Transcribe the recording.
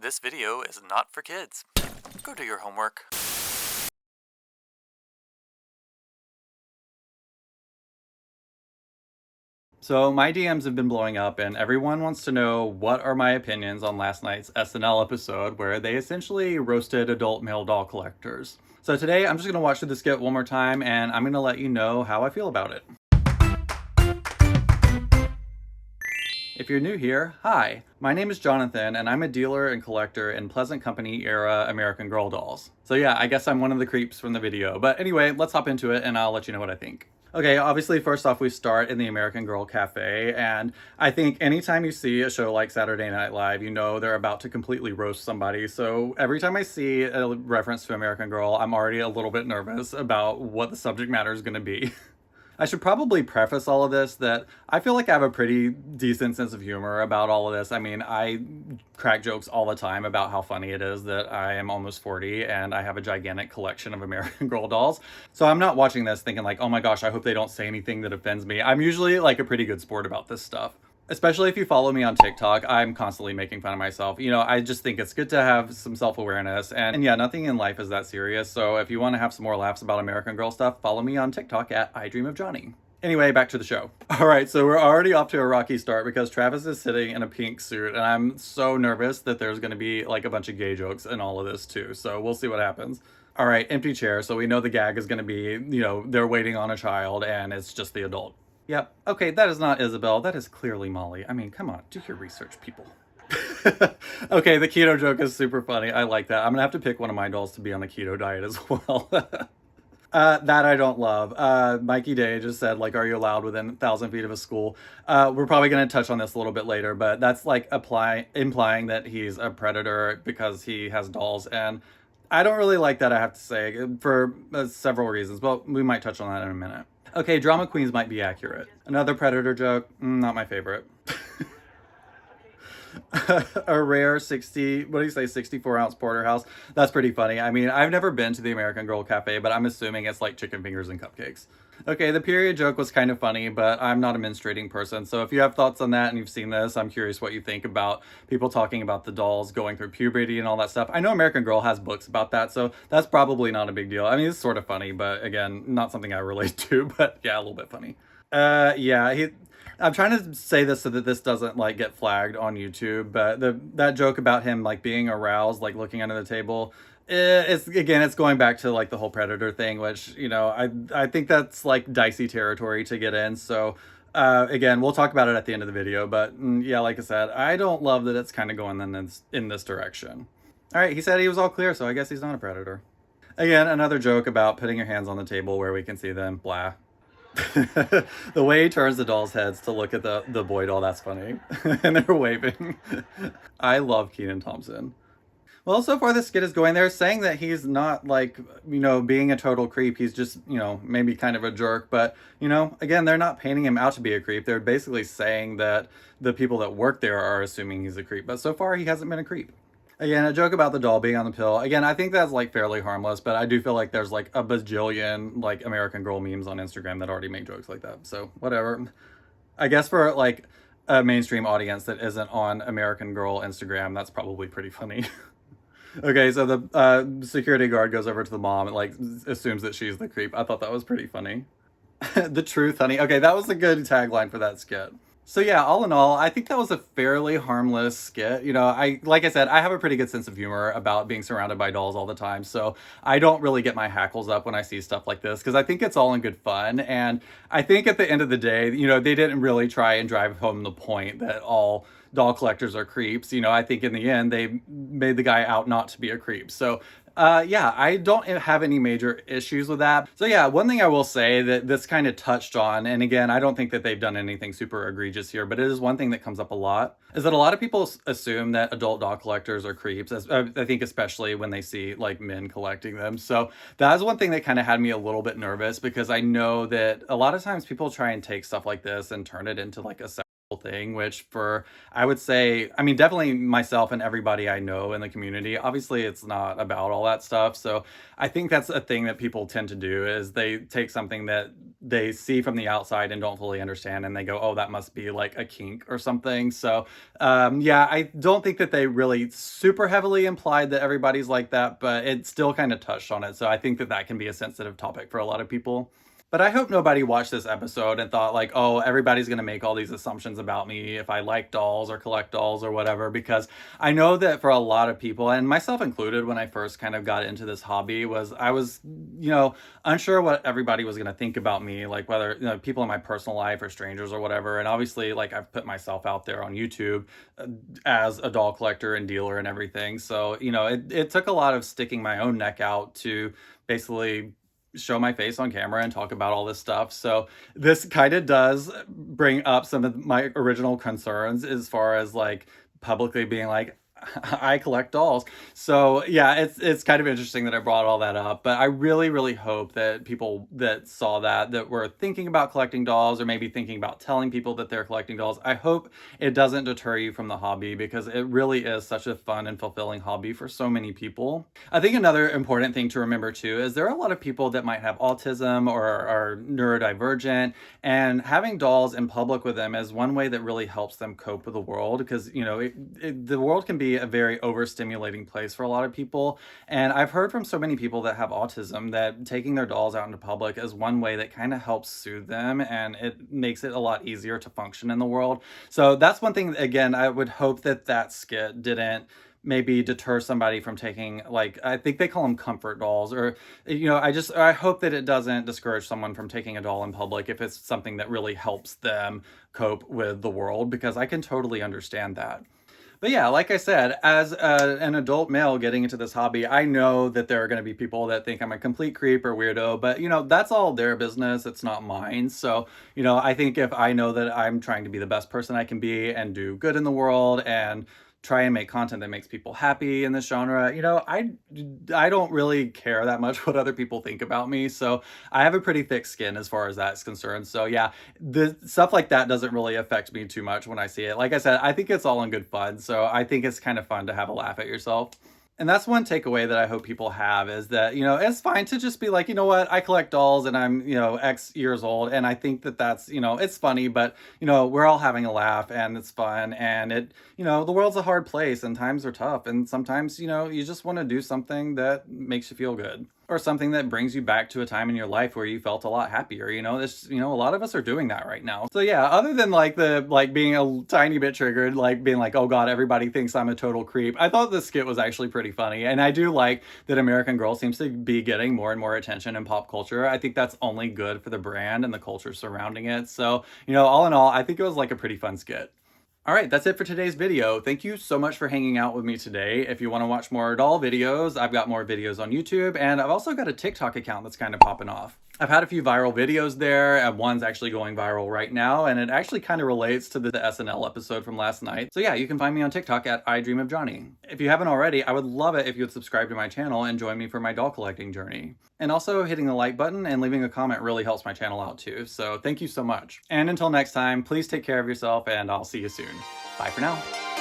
This video is not for kids. Go do your homework. So my DMs have been blowing up and everyone wants to know what are my opinions on last night's SNL episode where they essentially roasted adult male doll collectors. So today I'm just going to watch through the skit one more time and I'm going to let you know how I feel about it. If you're new here, hi, my name is Jonathan and I'm a dealer and collector in Pleasant Company era American Girl dolls. So yeah, I guess I'm one of the creeps from the video. But anyway, let's hop into it and I'll let you know what I think. Okay, obviously first off we start in the American Girl Cafe, and I think anytime you see a show like Saturday Night Live, you know they're about to completely roast somebody. So every time I see a reference to American Girl, I'm already a little bit nervous about what the subject matter is going to be. I should probably preface all of this that I feel like I have a pretty decent sense of humor about all of this. I mean, I crack jokes all the time about how funny it is that I am almost 40 and I have a gigantic collection of American Girl dolls. So I'm not watching this thinking like, oh my gosh, I hope they don't say anything that offends me. I'm usually like a pretty good sport about this stuff. Especially if you follow me on TikTok, I'm constantly making fun of myself. You know, I just think it's good to have some self-awareness. And yeah, nothing in life is that serious. So if you want to have some more laughs about American Girl stuff, follow me on TikTok at I Dream of Johnny. Anyway, back to the show. All right, so we're already off to a rocky start because Travis is sitting in a pink suit and I'm so nervous that there's going to be like a bunch of gay jokes in all of this too. So we'll see what happens. All right, empty chair. So we know the gag is going to be, they're waiting on a child and it's just the adult. Yep. Okay, that is not Isabel. That is clearly Molly. I mean, come on, do your research, people. Okay, the keto joke is super funny. I like that. I'm gonna have to pick one of my dolls to be on the keto diet as well. That I don't love. Mikey Day just said, like, are you allowed within 1,000 feet of a school? We're probably going to touch on this a little bit later, but that's like implying that he's a predator because he has dolls. And I don't really like that, I have to say, for several reasons, but we might touch on that in a minute. Okay, drama queens might be accurate. Another predator joke, not my favorite. A rare 64-ounce porterhouse. That's pretty funny. I mean, I've never been to the American Girl Cafe, but I'm assuming it's like chicken fingers and cupcakes. Okay, the period joke was kind of funny, but I'm not a menstruating person. So if you have thoughts on that and you've seen this, I'm curious what you think about people talking about the dolls going through puberty and all that stuff. I know American Girl has books about that, so that's probably not a big deal. I mean, it's sort of funny, but again, not something I relate to, but yeah, a little bit funny. Yeah, I'm trying to say this so that this doesn't like get flagged on YouTube, but that joke about him like being aroused, like looking under the table, it's going back to like the whole predator thing, which I think that's like dicey territory to get in. So again, we'll talk about it at the end of the video, but yeah, like I said, I don't love that it's kind of going in this direction. All right, he said he was all clear, so I guess he's not a predator. Again, another joke about putting your hands on the table where we can see them, blah. The way he turns the dolls' heads to look at the boy doll, that's funny. And they're waving. I love Kenan Thompson. Well, so far this skit is going. They're saying that he's not like, being a total creep. He's just, maybe kind of a jerk. But, again, they're not painting him out to be a creep. They're basically saying that the people that work there are assuming he's a creep. But so far he hasn't been a creep. Again, a joke about the doll being on the pill. Again, I think that's like fairly harmless, but I do feel like there's like a bajillion like American Girl memes on Instagram that already make jokes like that. So whatever. I guess for like a mainstream audience that isn't on American Girl Instagram, that's probably pretty funny. Okay, so the security guard goes over to the mom and like assumes that she's the creep. I thought that was pretty funny. The truth, honey. Okay, that was a good tagline for that skit. So yeah, all in all, I think that was a fairly harmless skit. Like I said, I have a pretty good sense of humor about being surrounded by dolls all the time. So I don't really get my hackles up when I see stuff like this because I think it's all in good fun. And I think at the end of the day, they didn't really try and drive home the point that all doll collectors are creeps. I think in the end, they made the guy out not to be a creep. So yeah, I don't have any major issues with that. So yeah, one thing I will say that this kind of touched on, and again, I don't think that they've done anything super egregious here, but it is one thing that comes up a lot, is that a lot of people assume that adult doll collectors are creeps, I think especially when they see like men collecting them. So that is one thing that kind of had me a little bit nervous because I know that a lot of times people try and take stuff like this and turn it into like a sexual thing, which for, I would say, I mean, definitely myself and everybody I know in the community, obviously it's not about all that stuff. So I think that's a thing that people tend to do, is they take something that they see from the outside and don't fully understand, and they go, oh, that must be like a kink or something. So yeah, I don't think that they really super heavily implied that everybody's like that, but it still kind of touched on it. So I think that that can be a sensitive topic for a lot of people. But I hope nobody watched this episode and thought like, oh, everybody's going to make all these assumptions about me if I like dolls or collect dolls or whatever, because I know that for a lot of people, and myself included, when I first kind of got into this hobby, I was, unsure what everybody was going to think about me, like whether, people in my personal life or strangers or whatever. And obviously, like, I've put myself out there on YouTube as a doll collector and dealer and everything. So, it took a lot of sticking my own neck out to basically show my face on camera and talk about all this stuff. So this kind of does bring up some of my original concerns as far as like publicly being like, I collect dolls. So yeah, it's kind of interesting that I brought all that up, but I really, really hope that people that saw that were thinking about collecting dolls, or maybe thinking about telling people that they're collecting dolls, I hope it doesn't deter you from the hobby, because it really is such a fun and fulfilling hobby for so many people. I think another important thing to remember too is there are a lot of people that might have autism or are neurodivergent, and having dolls in public with them is one way that really helps them cope with the world, because the world can be a very overstimulating place for a lot of people. And I've heard from so many people that have autism that taking their dolls out into public is one way that kind of helps soothe them, and it makes it a lot easier to function in the world. So that's one thing, again, I would hope that skit didn't maybe deter somebody from taking, like, I think they call them comfort dolls, or I hope that it doesn't discourage someone from taking a doll in public if it's something that really helps them cope with the world, because I can totally understand that. But yeah, like I said, as an adult male getting into this hobby, I know that there are going to be people that think I'm a complete creep or weirdo, but that's all their business. It's not mine. So, I think if I know that I'm trying to be the best person I can be and do good in the world and try and make content that makes people happy in this genre, I don't really care that much what other people think about me. So I have a pretty thick skin as far as that's concerned. So yeah, the stuff like that doesn't really affect me too much when I see it. Like I said, I think it's all in good fun. So I think it's kind of fun to have a laugh at yourself. And that's one takeaway that I hope people have, is that, it's fine to just be like, you know what, I collect dolls and I'm, X years old. And I think that that's, it's funny, but, we're all having a laugh and it's fun. And the world's a hard place and times are tough. And sometimes, you just want to do something that makes you feel good, or something that brings you back to a time in your life where you felt a lot happier. It's, a lot of us are doing that right now. So yeah, other than being a tiny bit triggered, like being like, oh God, everybody thinks I'm a total creep, I thought this skit was actually pretty funny. And I do like that American Girl seems to be getting more and more attention in pop culture. I think that's only good for the brand and the culture surrounding it. So, all in all, I think it was like a pretty fun skit. All right, that's it for today's video. Thank you so much for hanging out with me today. If you want to watch more doll videos, I've got more videos on YouTube, and I've also got a TikTok account that's kind of popping off. I've had a few viral videos there, and one's actually going viral right now, and it actually kind of relates to the SNL episode from last night. So yeah, you can find me on TikTok at I Dream of Johnny. If you haven't already, I would love it if you would subscribe to my channel and join me for my doll collecting journey. And also hitting the like button and leaving a comment really helps my channel out too. So thank you so much. And until next time, please take care of yourself, and I'll see you soon. Bye for now.